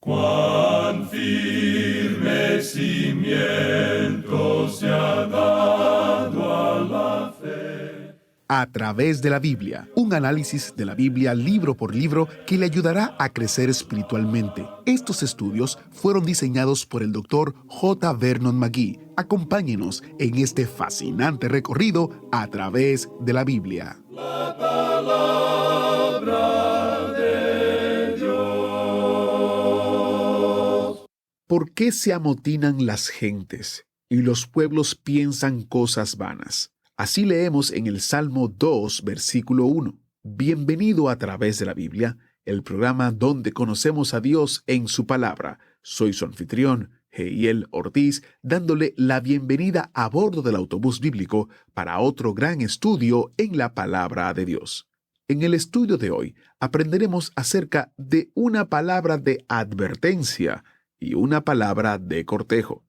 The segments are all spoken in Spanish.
Cuán firme cimiento se ha dado a la fe. A través de la Biblia, un análisis de la Biblia libro por libro que le ayudará a crecer espiritualmente. Estos estudios fueron diseñados por el Dr. J. Vernon McGee. Acompáñenos en este fascinante recorrido a través de la Biblia. La palabra de Dios. ¿Por qué se amotinan las gentes y los pueblos piensan cosas vanas? Así leemos en el Salmo 2, versículo 1. Bienvenido a través de la Biblia, el programa donde conocemos a Dios en su palabra. Soy su anfitrión, Heiel Ortiz, dándole la bienvenida a bordo del autobús bíblico para otro gran estudio en la palabra de Dios. En el estudio de hoy aprenderemos acerca de una palabra de advertencia y una palabra de cortejo.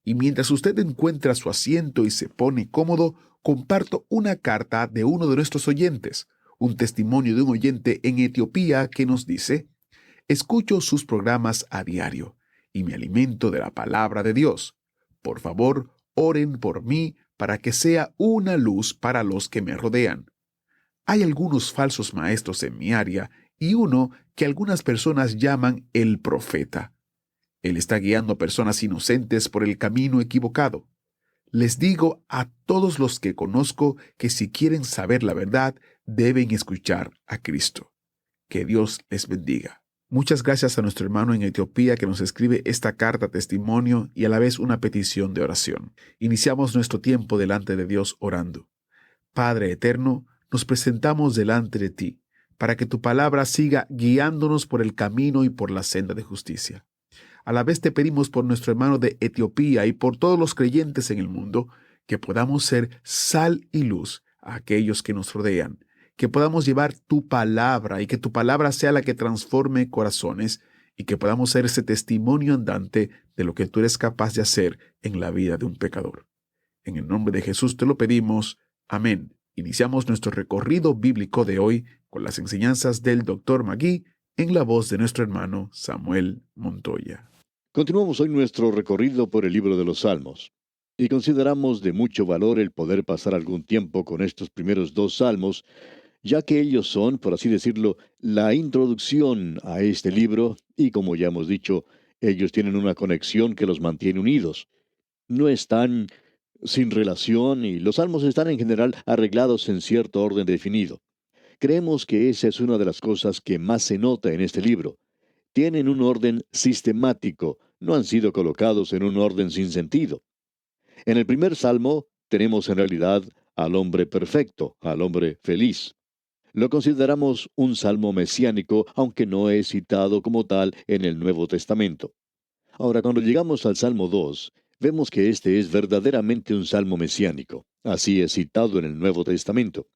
Y mientras usted encuentra su asiento y se pone cómodo, comparto una carta de uno de nuestros oyentes, un testimonio de un oyente en Etiopía que nos dice: escucho sus programas a diario y me alimento de la palabra de Dios. Por favor, oren por mí para que sea una luz para los que me rodean. Hay algunos falsos maestros en mi área y uno que algunas personas llaman el profeta. Él está guiando a personas inocentes por el camino equivocado. Les digo a todos los que conozco que si quieren saber la verdad, deben escuchar a Cristo. Que Dios les bendiga. Muchas gracias a nuestro hermano en Etiopía que nos escribe esta carta testimonio y a la vez una petición de oración. Iniciamos nuestro tiempo delante de Dios orando. Padre eterno, nos presentamos delante de ti para que tu palabra siga guiándonos por el camino y por la senda de justicia. A la vez te pedimos por nuestro hermano de Etiopía y por todos los creyentes en el mundo, que podamos ser sal y luz a aquellos que nos rodean, que podamos llevar tu palabra y que tu palabra sea la que transforme corazones y que podamos ser ese testimonio andante de lo que tú eres capaz de hacer en la vida de un pecador. En el nombre de Jesús te lo pedimos. Amén. Iniciamos nuestro recorrido bíblico de hoy con las enseñanzas del Dr. McGee en la voz de nuestro hermano Samuel Montoya. Continuamos hoy nuestro recorrido por el libro de los Salmos, y consideramos de mucho valor el poder pasar algún tiempo con estos primeros dos salmos, ya que ellos son, por así decirlo, la introducción a este libro, y como ya hemos dicho, ellos tienen una conexión que los mantiene unidos. No están sin relación y los salmos están en general arreglados en cierto orden definido. Creemos que esa es una de las cosas que más se nota en este libro. Tienen un orden sistemático, no han sido colocados en un orden sin sentido. En el primer salmo tenemos en realidad al hombre perfecto, al hombre feliz. Lo consideramos un salmo mesiánico, aunque no es citado como tal en el Nuevo Testamento. Ahora, cuando llegamos al Salmo 2, vemos que este es verdaderamente un salmo mesiánico. Así es citado en el Nuevo Testamento.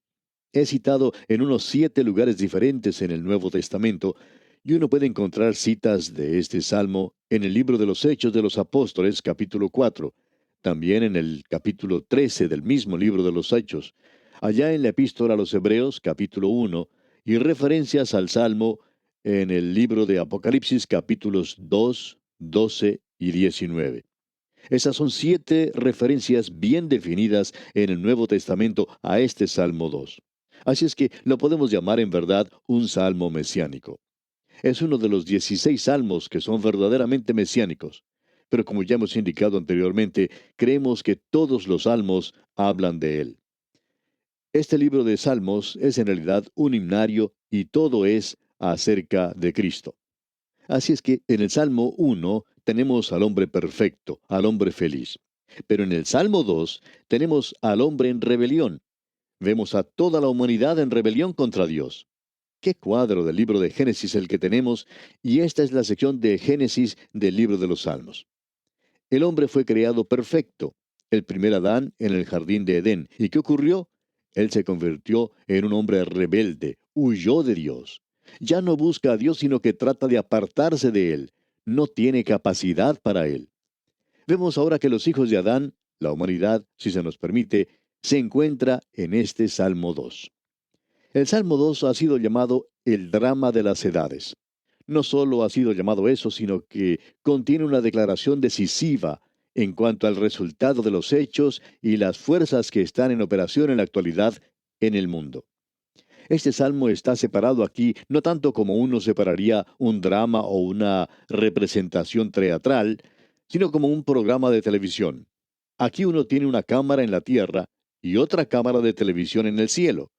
Es citado en unos 7 lugares diferentes en el Nuevo Testamento, y uno puede encontrar citas de este salmo en el libro de los Hechos de los Apóstoles, capítulo 4, también en el capítulo 13 del mismo libro de los Hechos, allá en la epístola a los Hebreos, capítulo 1, y referencias al salmo en el libro de Apocalipsis, capítulos 2, 12 y 19. Esas son 7 referencias bien definidas en el Nuevo Testamento a este Salmo 2. Así es que lo podemos llamar en verdad un salmo mesiánico. Es uno de los 16 salmos que son verdaderamente mesiánicos. Pero como ya hemos indicado anteriormente, creemos que todos los salmos hablan de él. Este libro de Salmos es en realidad un himnario y todo es acerca de Cristo. Así es que en el Salmo 1 tenemos al hombre perfecto, al hombre feliz. Pero en el Salmo 2 tenemos al hombre en rebelión. Vemos a toda la humanidad en rebelión contra Dios. Qué cuadro del libro de Génesis el que tenemos, y esta es la sección de Génesis del libro de los Salmos. El hombre fue creado perfecto, el primer Adán en el jardín de Edén. ¿Y qué ocurrió? Él se convirtió en un hombre rebelde, huyó de Dios. Ya no busca a Dios, sino que trata de apartarse de Él. No tiene capacidad para Él. Vemos ahora que los hijos de Adán, la humanidad, si se nos permite, se encuentra en este Salmo 2. El Salmo 2 ha sido llamado el drama de las edades. No solo ha sido llamado eso, sino que contiene una declaración decisiva en cuanto al resultado de los hechos y las fuerzas que están en operación en la actualidad en el mundo. Este salmo está separado aquí no tanto como uno separaría un drama o una representación teatral, sino como un programa de televisión. Aquí uno tiene una cámara en la tierra y otra cámara de televisión en el cielo.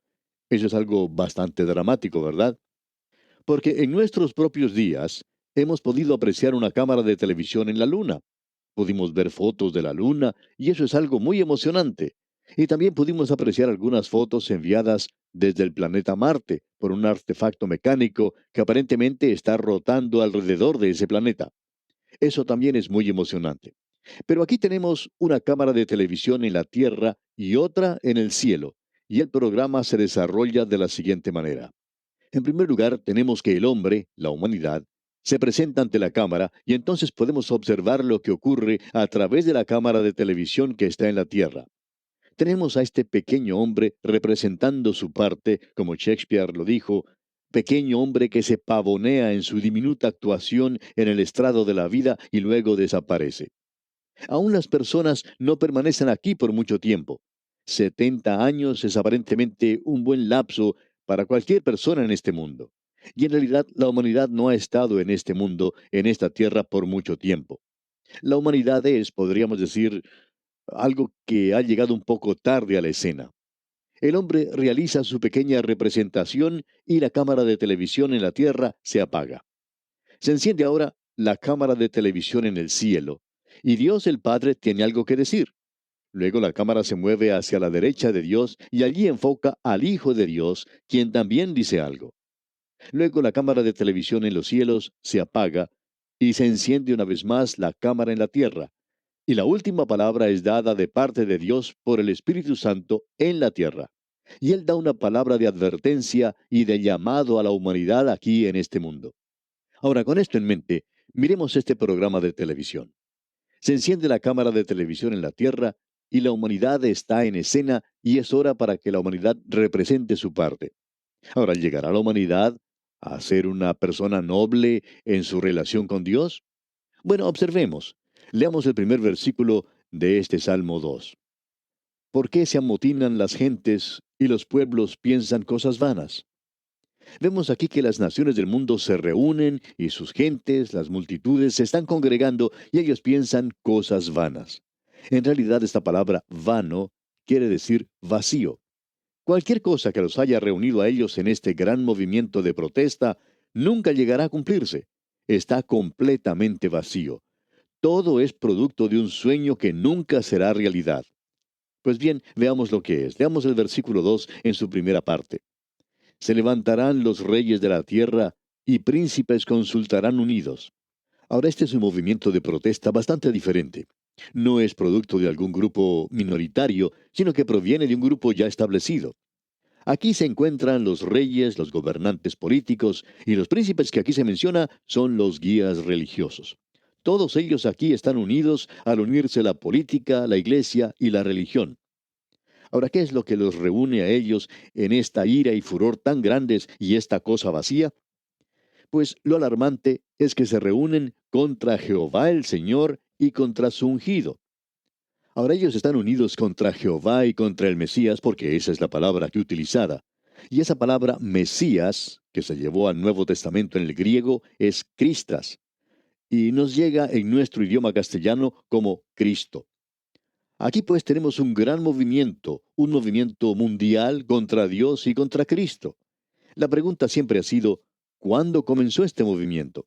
Eso es algo bastante dramático, ¿verdad? Porque en nuestros propios días hemos podido apreciar una cámara de televisión en la luna. Pudimos ver fotos de la luna y eso es algo muy emocionante. Y también pudimos apreciar algunas fotos enviadas desde el planeta Marte por un artefacto mecánico que aparentemente está rotando alrededor de ese planeta. Eso también es muy emocionante. Pero aquí tenemos una cámara de televisión en la Tierra y otra en el cielo, y el programa se desarrolla de la siguiente manera. En primer lugar, tenemos que el hombre, la humanidad, se presenta ante la cámara y entonces podemos observar lo que ocurre a través de la cámara de televisión que está en la Tierra. Tenemos a este pequeño hombre representando su parte, como Shakespeare lo dijo, pequeño hombre que se pavonea en su diminuta actuación en el estrado de la vida y luego desaparece. Aún las personas no permanecen aquí por mucho tiempo. 70 años es aparentemente un buen lapso para cualquier persona en este mundo. Y en realidad la humanidad no ha estado en este mundo, en esta tierra, por mucho tiempo. La humanidad es, podríamos decir, algo que ha llegado un poco tarde a la escena. El hombre realiza su pequeña representación y la cámara de televisión en la tierra se apaga. Se enciende ahora la cámara de televisión en el cielo, y Dios el Padre tiene algo que decir. Luego la cámara se mueve hacia la derecha de Dios y allí enfoca al Hijo de Dios, quien también dice algo. Luego la cámara de televisión en los cielos se apaga y se enciende una vez más la cámara en la tierra. Y la última palabra es dada de parte de Dios por el Espíritu Santo en la tierra. Y Él da una palabra de advertencia y de llamado a la humanidad aquí en este mundo. Ahora, con esto en mente, miremos este programa de televisión. Se enciende la cámara de televisión en la tierra y la humanidad está en escena y es hora para que la humanidad represente su parte. Ahora, ¿llegará la humanidad a ser una persona noble en su relación con Dios? Bueno, observemos. Leamos el primer versículo de este Salmo 2. ¿Por qué se amotinan las gentes y los pueblos piensan cosas vanas? Vemos aquí que las naciones del mundo se reúnen y sus gentes, las multitudes, se están congregando y ellos piensan cosas vanas. En realidad esta palabra vano quiere decir vacío. Cualquier cosa que los haya reunido a ellos en este gran movimiento de protesta nunca llegará a cumplirse. Está completamente vacío. Todo es producto de un sueño que nunca será realidad. Pues bien, veamos lo que es. Veamos el versículo 2 en su primera parte. Se levantarán los reyes de la tierra y príncipes consultarán unidos. Ahora este es un movimiento de protesta bastante diferente. No es producto de algún grupo minoritario, sino que proviene de un grupo ya establecido. Aquí se encuentran los reyes, los gobernantes políticos y los príncipes que aquí se menciona son los guías religiosos. Todos ellos aquí están unidos al unirse la política, la iglesia y la religión. Ahora, ¿qué es lo que los reúne a ellos en esta ira y furor tan grandes y esta cosa vacía? Pues lo alarmante es que se reúnen contra Jehová el Señor y contra su ungido. Ahora ellos están unidos contra Jehová y contra el Mesías porque esa es la palabra que utilizada. Y esa palabra Mesías, que se llevó al Nuevo Testamento en el griego, es Cristas. Y nos llega en nuestro idioma castellano como Cristo. Aquí pues tenemos un movimiento mundial contra Dios y contra Cristo. La pregunta siempre ha sido, ¿cuándo comenzó este movimiento?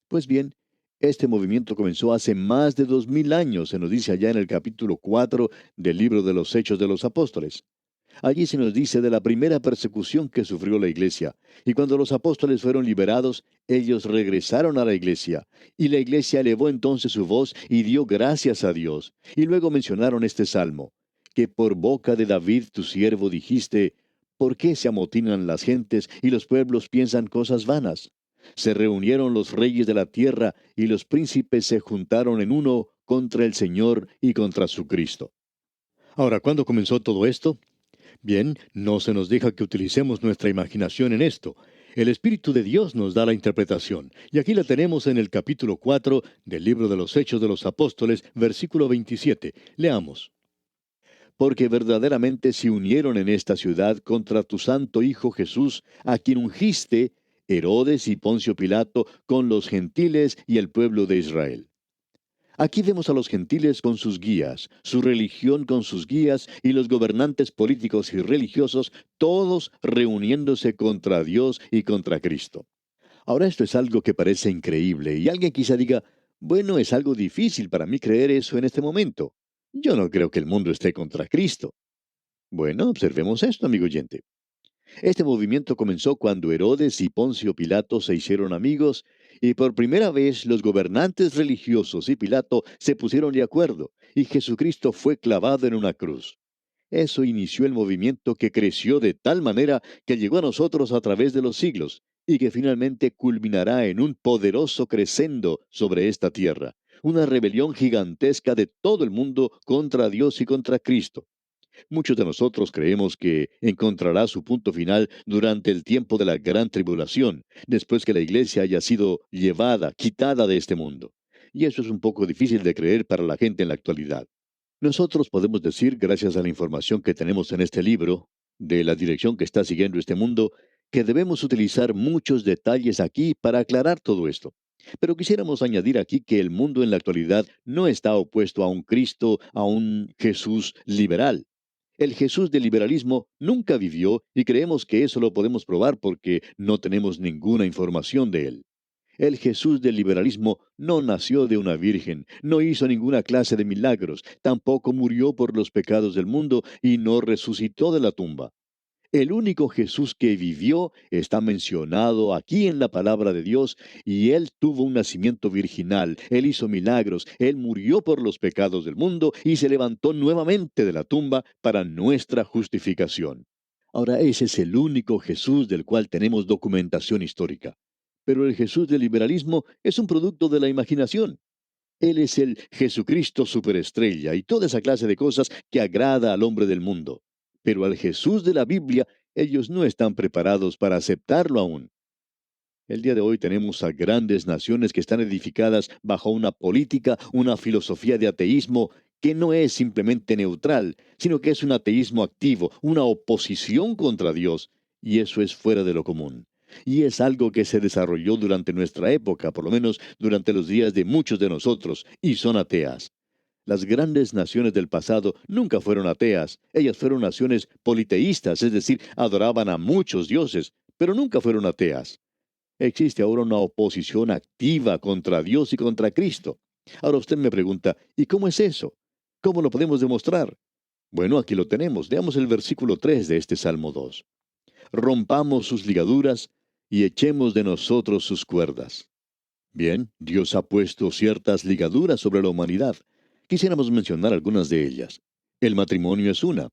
Pues bien, este movimiento comenzó hace más de 2000 años, se nos dice allá en el capítulo 4 del libro de los Hechos de los Apóstoles. Allí se nos dice de la primera persecución que sufrió la iglesia, y cuando los apóstoles fueron liberados, ellos regresaron a la iglesia, y la iglesia elevó entonces su voz y dio gracias a Dios, y luego mencionaron este salmo, que por boca de David tu siervo dijiste, ¿por qué se amotinan las gentes y los pueblos piensan cosas vanas? Se reunieron los reyes de la tierra y los príncipes se juntaron en uno contra el Señor y contra su Cristo. Ahora, ¿cuándo comenzó todo esto? Bien, no se nos deja que utilicemos nuestra imaginación en esto. El Espíritu de Dios nos da la interpretación, y aquí la tenemos en el capítulo 4 del libro de los Hechos de los Apóstoles, versículo 27. Leamos. Porque verdaderamente se unieron en esta ciudad contra tu santo Hijo Jesús, a quien ungiste, Herodes y Poncio Pilato, con los gentiles y el pueblo de Israel. Aquí vemos a los gentiles con sus guías, su religión con sus guías y los gobernantes políticos y religiosos, todos reuniéndose contra Dios y contra Cristo. Ahora esto es algo que parece increíble y alguien quizá diga, bueno, es algo difícil para mí creer eso en este momento. Yo no creo que el mundo esté contra Cristo. Bueno, observemos esto, amigo oyente. Este movimiento comenzó cuando Herodes y Poncio Pilato se hicieron amigos y por primera vez los gobernantes religiosos y Pilato se pusieron de acuerdo y Jesucristo fue clavado en una cruz. Eso inició el movimiento que creció de tal manera que llegó a nosotros a través de los siglos y que finalmente culminará en un poderoso crescendo sobre esta tierra, una rebelión gigantesca de todo el mundo contra Dios y contra Cristo. Muchos de nosotros creemos que encontrará su punto final durante el tiempo de la gran tribulación, después que la iglesia haya sido llevada, quitada de este mundo. Y eso es un poco difícil de creer para la gente en la actualidad. Nosotros podemos decir, gracias a la información que tenemos en este libro, de la dirección que está siguiendo este mundo, que debemos utilizar muchos detalles aquí para aclarar todo esto. Pero quisiéramos añadir aquí que el mundo en la actualidad no está opuesto a un Cristo, a un Jesús liberal. El Jesús del liberalismo nunca vivió y creemos que eso lo podemos probar porque no tenemos ninguna información de él. El Jesús del liberalismo no nació de una virgen, no hizo ninguna clase de milagros, tampoco murió por los pecados del mundo y no resucitó de la tumba. El único Jesús que vivió está mencionado aquí en la palabra de Dios y él tuvo un nacimiento virginal, él hizo milagros, él murió por los pecados del mundo y se levantó nuevamente de la tumba para nuestra justificación. Ahora ese es el único Jesús del cual tenemos documentación histórica. Pero el Jesús del liberalismo es un producto de la imaginación. Él es el Jesucristo superestrella y toda esa clase de cosas que agrada al hombre del mundo. Pero al Jesús de la Biblia, ellos no están preparados para aceptarlo aún. El día de hoy tenemos a grandes naciones que están edificadas bajo una política, una filosofía de ateísmo que no es simplemente neutral, sino que es un ateísmo activo, una oposición contra Dios, y eso es fuera de lo común. Y es algo que se desarrolló durante nuestra época, por lo menos durante los días de muchos de nosotros, y son ateas. Las grandes naciones del pasado nunca fueron ateas, ellas fueron naciones politeístas, es decir, adoraban a muchos dioses, pero nunca fueron ateas. Existe ahora una oposición activa contra Dios y contra Cristo. Ahora usted me pregunta, ¿y cómo es eso? ¿Cómo lo podemos demostrar? Bueno, aquí lo tenemos. Leamos el versículo 3 de este Salmo 2. Rompamos sus ligaduras y echemos de nosotros sus cuerdas. Bien, Dios ha puesto ciertas ligaduras sobre la humanidad. Quisiéramos mencionar algunas de ellas. El matrimonio es una.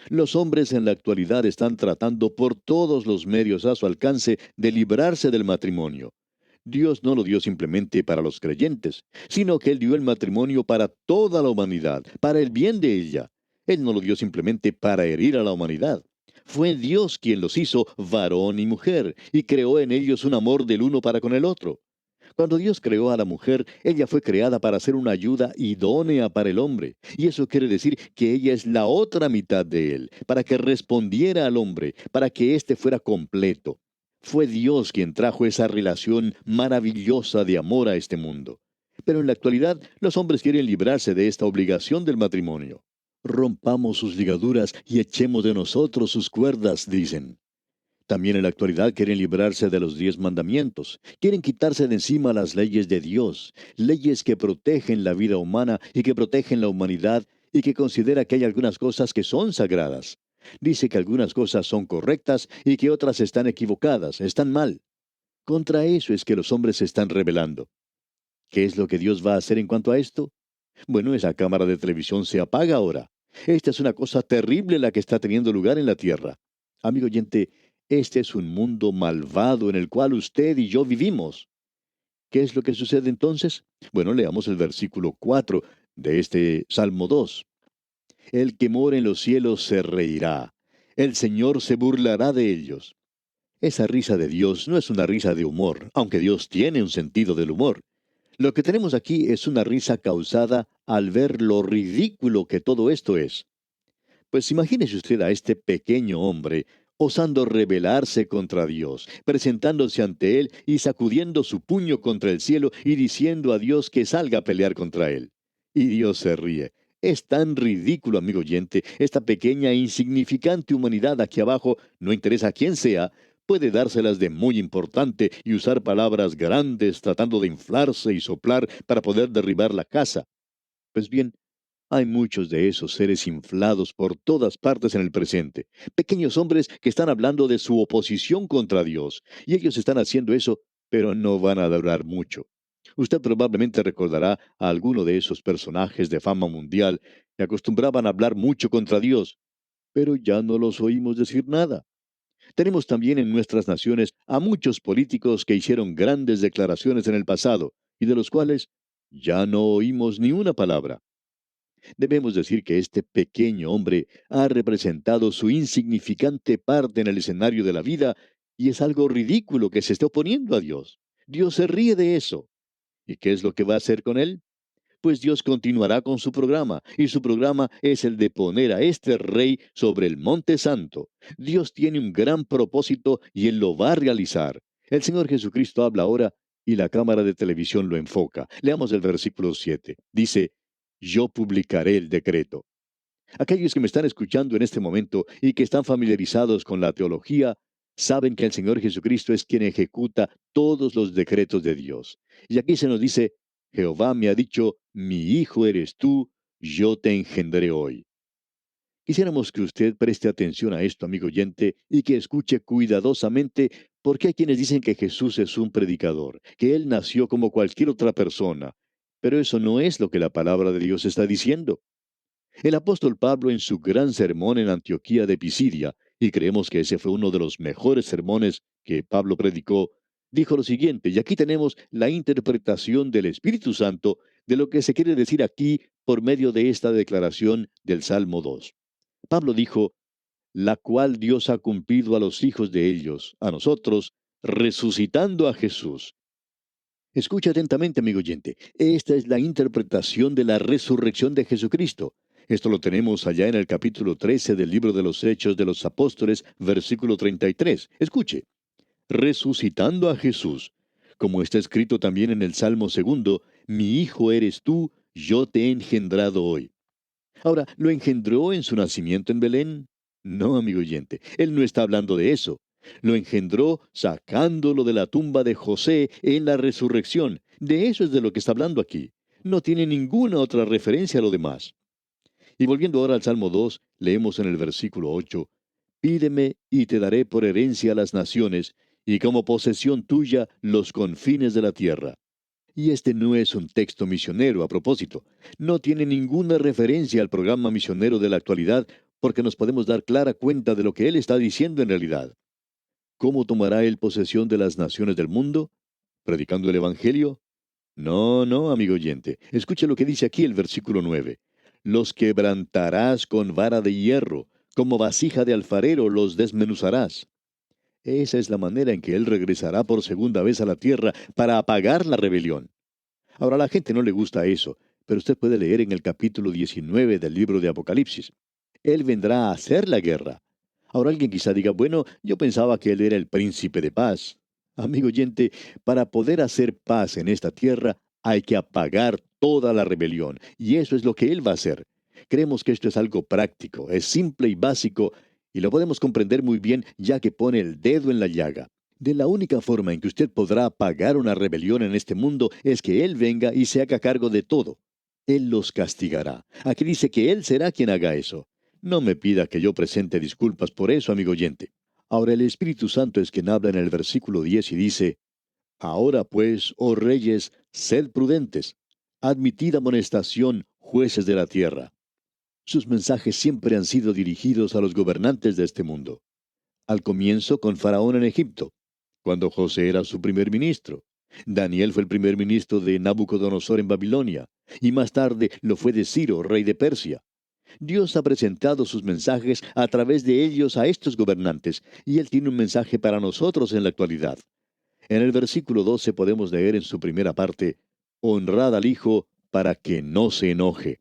Los hombres en la actualidad están tratando por todos los medios a su alcance de librarse del matrimonio. Dios no lo dio simplemente para los creyentes, sino que Él dio el matrimonio para toda la humanidad, para el bien de ella. Él no lo dio simplemente para herir a la humanidad. Fue Dios quien los hizo varón y mujer, y creó en ellos un amor del uno para con el otro. Cuando Dios creó a la mujer, ella fue creada para ser una ayuda idónea para el hombre. Y eso quiere decir que ella es la otra mitad de él, para que respondiera al hombre, para que éste fuera completo. Fue Dios quien trajo esa relación maravillosa de amor a este mundo. Pero en la actualidad, los hombres quieren librarse de esta obligación del matrimonio. Rompamos sus ligaduras y echemos de nosotros sus cuerdas, dicen. También en la actualidad quieren librarse de los 10 mandamientos. Quieren quitarse de encima las leyes de Dios, leyes que protegen la vida humana y que protegen la humanidad y que considera que hay algunas cosas que son sagradas. Dice que algunas cosas son correctas y que otras están equivocadas, están mal. Contra eso es que los hombres se están rebelando. ¿Qué es lo que Dios va a hacer en cuanto a esto? Bueno, esa cámara de televisión se apaga ahora. Esta es una cosa terrible la que está teniendo lugar en la tierra. Amigo oyente, este es un mundo malvado en el cual usted y yo vivimos. ¿Qué es lo que sucede entonces? Bueno, leamos el versículo 4 de este Salmo 2. El que mora en los cielos se reirá. El Señor se burlará de ellos. Esa risa de Dios no es una risa de humor, aunque Dios tiene un sentido del humor. Lo que tenemos aquí es una risa causada al ver lo ridículo que todo esto es. Pues imagínese usted a este pequeño hombre osando rebelarse contra Dios, presentándose ante Él y sacudiendo su puño contra el cielo y diciendo a Dios que salga a pelear contra Él. Y Dios se ríe. Es tan ridículo, amigo oyente, esta pequeña e insignificante humanidad aquí abajo, no interesa quién sea, puede dárselas de muy importante y usar palabras grandes tratando de inflarse y soplar para poder derribar la casa. Pues bien, hay muchos de esos seres inflados por todas partes en el presente, pequeños hombres que están hablando de su oposición contra Dios, y ellos están haciendo eso, pero no van a durar mucho. Usted probablemente recordará a alguno de esos personajes de fama mundial que acostumbraban a hablar mucho contra Dios, pero ya no los oímos decir nada. Tenemos también en nuestras naciones a muchos políticos que hicieron grandes declaraciones en el pasado, y de los cuales ya no oímos ni una palabra. Debemos decir que este pequeño hombre ha representado su insignificante parte en el escenario de la vida y es algo ridículo que se esté oponiendo a Dios. Dios se ríe de eso. ¿Y qué es lo que va a hacer con él? Pues Dios continuará con su programa, y su programa es el de poner a este rey sobre el monte santo. Dios tiene un gran propósito y Él lo va a realizar. El Señor Jesucristo habla ahora y la cámara de televisión lo enfoca. Leamos el versículo 7. Dice, yo publicaré el decreto. Aquellos que me están escuchando en este momento y que están familiarizados con la teología, saben que el Señor Jesucristo es quien ejecuta todos los decretos de Dios. Y aquí se nos dice, Jehová me ha dicho, mi hijo eres tú, yo te engendré hoy. Quisiéramos que usted preste atención a esto, amigo oyente, y que escuche cuidadosamente, porque hay quienes dicen que Jesús es un predicador, que Él nació como cualquier otra persona. Pero eso no es lo que la palabra de Dios está diciendo. El apóstol Pablo en su gran sermón en Antioquía de Pisidia, y creemos que ese fue uno de los mejores sermones que Pablo predicó, dijo lo siguiente, y aquí tenemos la interpretación del Espíritu Santo de lo que se quiere decir aquí por medio de esta declaración del Salmo 2. Pablo dijo, la cual Dios ha cumplido a los hijos de ellos, a nosotros, resucitando a Jesús. Escucha atentamente, amigo oyente. Esta es la interpretación de la resurrección de Jesucristo. Esto lo tenemos allá en el capítulo 13 del libro de los Hechos de los Apóstoles, versículo 33. Escuche. Resucitando a Jesús. Como está escrito también en el Salmo segundo, mi hijo eres tú, yo te he engendrado hoy. Ahora, ¿lo engendró en su nacimiento en Belén? No, amigo oyente, él no está hablando de eso. Lo engendró sacándolo de la tumba de José en la resurrección. De eso es de lo que está hablando aquí. No tiene ninguna otra referencia a lo demás. Y volviendo ahora al Salmo 2, leemos en el versículo 8, pídeme y te daré por herencia a las naciones, y como posesión tuya los confines de la tierra. Y este no es un texto misionero a propósito. No tiene ninguna referencia al programa misionero de la actualidad, porque nos podemos dar clara cuenta de lo que él está diciendo en realidad. ¿Cómo tomará él posesión de las naciones del mundo? ¿Predicando el Evangelio? No, no, amigo oyente. Escuche lo que dice aquí el versículo 9. Los quebrantarás con vara de hierro, como vasija de alfarero los desmenuzarás. Esa es la manera en que él regresará por segunda vez a la tierra para apagar la rebelión. Ahora a la gente no le gusta eso, pero usted puede leer en el capítulo 19 del libro de Apocalipsis. Él vendrá a hacer la guerra. Ahora alguien quizá diga, bueno, yo pensaba que él era el príncipe de paz. Amigo oyente, para poder hacer paz en esta tierra hay que apagar toda la rebelión, y eso es lo que él va a hacer. Creemos que esto es algo práctico, es simple y básico, y lo podemos comprender muy bien ya que pone el dedo en la llaga. De la única forma en que usted podrá apagar una rebelión en este mundo es que Él venga y se haga cargo de todo. Él los castigará. Aquí dice que Él será quien haga eso. No me pida que yo presente disculpas por eso, amigo oyente. Ahora el Espíritu Santo es quien habla en el versículo 10 y dice, ahora pues, oh reyes, sed prudentes. Admitid amonestación, jueces de la tierra. Sus mensajes siempre han sido dirigidos a los gobernantes de este mundo. Al comienzo con Faraón en Egipto, cuando José era su primer ministro. Daniel fue el primer ministro de Nabucodonosor en Babilonia, y más tarde lo fue de Ciro, rey de Persia. Dios ha presentado sus mensajes a través de ellos a estos gobernantes, y Él tiene un mensaje para nosotros en la actualidad. En el versículo 12 podemos leer en su primera parte, honrad al Hijo para que no se enoje.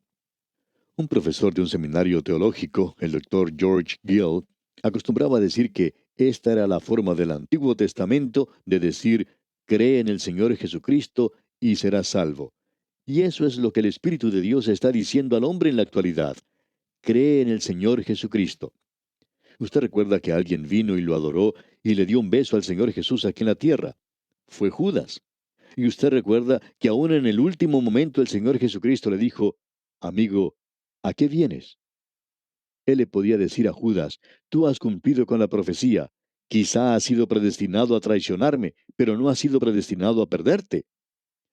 Un profesor de un seminario teológico, el doctor George Gill, acostumbraba a decir que esta era la forma del Antiguo Testamento de decir, cree en el Señor Jesucristo y serás salvo. Y eso es lo que el Espíritu de Dios está diciendo al hombre en la actualidad. Cree en el Señor Jesucristo. Usted recuerda que alguien vino y lo adoró y le dio un beso al Señor Jesús aquí en la tierra. Fue Judas. Y usted recuerda que aún en el último momento el Señor Jesucristo le dijo, amigo, ¿a qué vienes? Él le podía decir a Judas, tú has cumplido con la profecía. Quizá has sido predestinado a traicionarme, pero no has sido predestinado a perderte.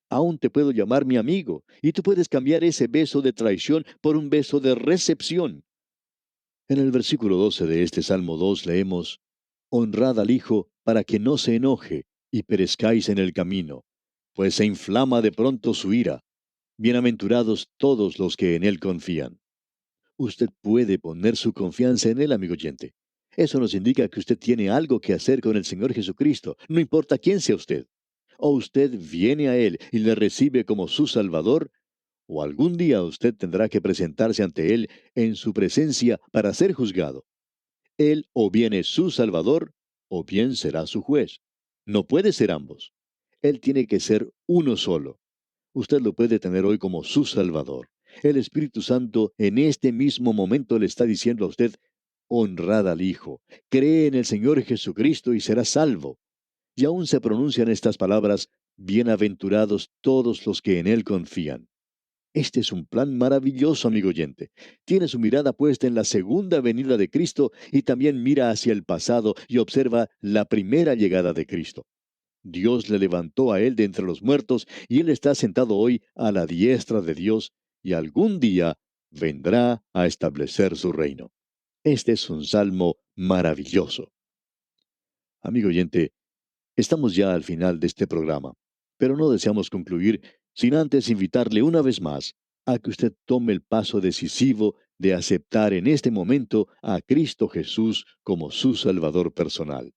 Aún te puedo llamar mi amigo, y tú puedes cambiar ese beso de traición por un beso de recepción. En el versículo 12 de este Salmo 2 leemos, honrad al Hijo para que no se enoje y perezcáis en el camino, pues se inflama de pronto su ira. Bienaventurados todos los que en Él confían. Usted puede poner su confianza en Él, amigo oyente. Eso nos indica que usted tiene algo que hacer con el Señor Jesucristo, no importa quién sea usted. O usted viene a Él y le recibe como su Salvador, o algún día usted tendrá que presentarse ante Él en su presencia para ser juzgado. Él o bien es su Salvador, o bien será su juez. No puede ser ambos. Él tiene que ser uno solo. Usted lo puede tener hoy como su Salvador. El Espíritu Santo en este mismo momento le está diciendo a usted, honrad al Hijo, cree en el Señor Jesucristo y será salvo. Y aún se pronuncian estas palabras, bienaventurados todos los que en Él confían. Este es un plan maravilloso, amigo oyente. Tiene su mirada puesta en la segunda venida de Cristo y también mira hacia el pasado y observa la primera llegada de Cristo. Dios le levantó a Él de entre los muertos y Él está sentado hoy a la diestra de Dios y algún día vendrá a establecer su reino. Este es un salmo maravilloso. Amigo oyente, estamos ya al final de este programa, pero no deseamos concluir sin antes invitarle una vez más a que usted tome el paso decisivo de aceptar en este momento a Cristo Jesús como su Salvador personal.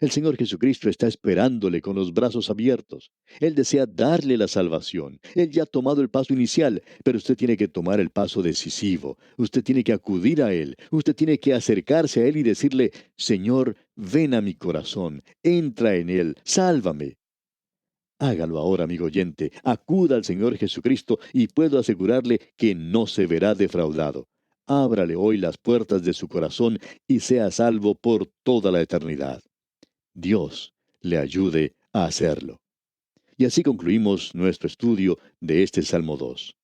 El Señor Jesucristo está esperándole con los brazos abiertos. Él desea darle la salvación. Él ya ha tomado el paso inicial, pero usted tiene que tomar el paso decisivo. Usted tiene que acudir a Él. Usted tiene que acercarse a Él y decirle, Señor, ven a mi corazón, entra en Él, sálvame. Hágalo ahora, amigo oyente. Acuda al Señor Jesucristo y puedo asegurarle que no se verá defraudado. Ábrale hoy las puertas de su corazón y sea salvo por toda la eternidad. Dios le ayude a hacerlo. Y así concluimos nuestro estudio de este Salmo 2.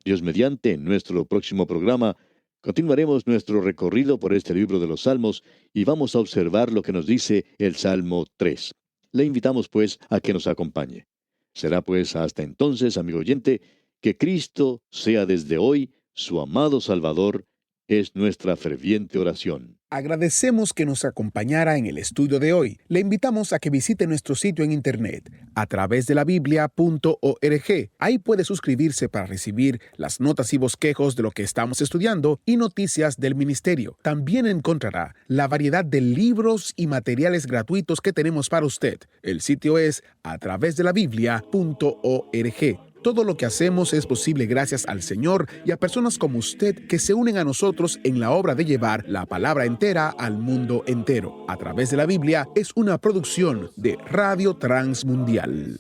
Dios mediante, en nuestro próximo programa, continuaremos nuestro recorrido por este libro de los Salmos y vamos a observar lo que nos dice el Salmo 3. Le invitamos pues a que nos acompañe. Será pues hasta entonces, amigo oyente, que Cristo sea desde hoy su amado Salvador, es nuestra ferviente oración. Agradecemos que nos acompañara en el estudio de hoy. Le invitamos a que visite nuestro sitio en internet a través de la biblia.org. Ahí puede suscribirse para recibir las notas y bosquejos de lo que estamos estudiando y noticias del ministerio. También encontrará la variedad de libros y materiales gratuitos que tenemos para usted. El sitio es a través de la biblia.org. Todo lo que hacemos es posible gracias al Señor y a personas como usted que se unen a nosotros en la obra de llevar la palabra entera al mundo entero. A través de la Biblia es una producción de Radio Transmundial.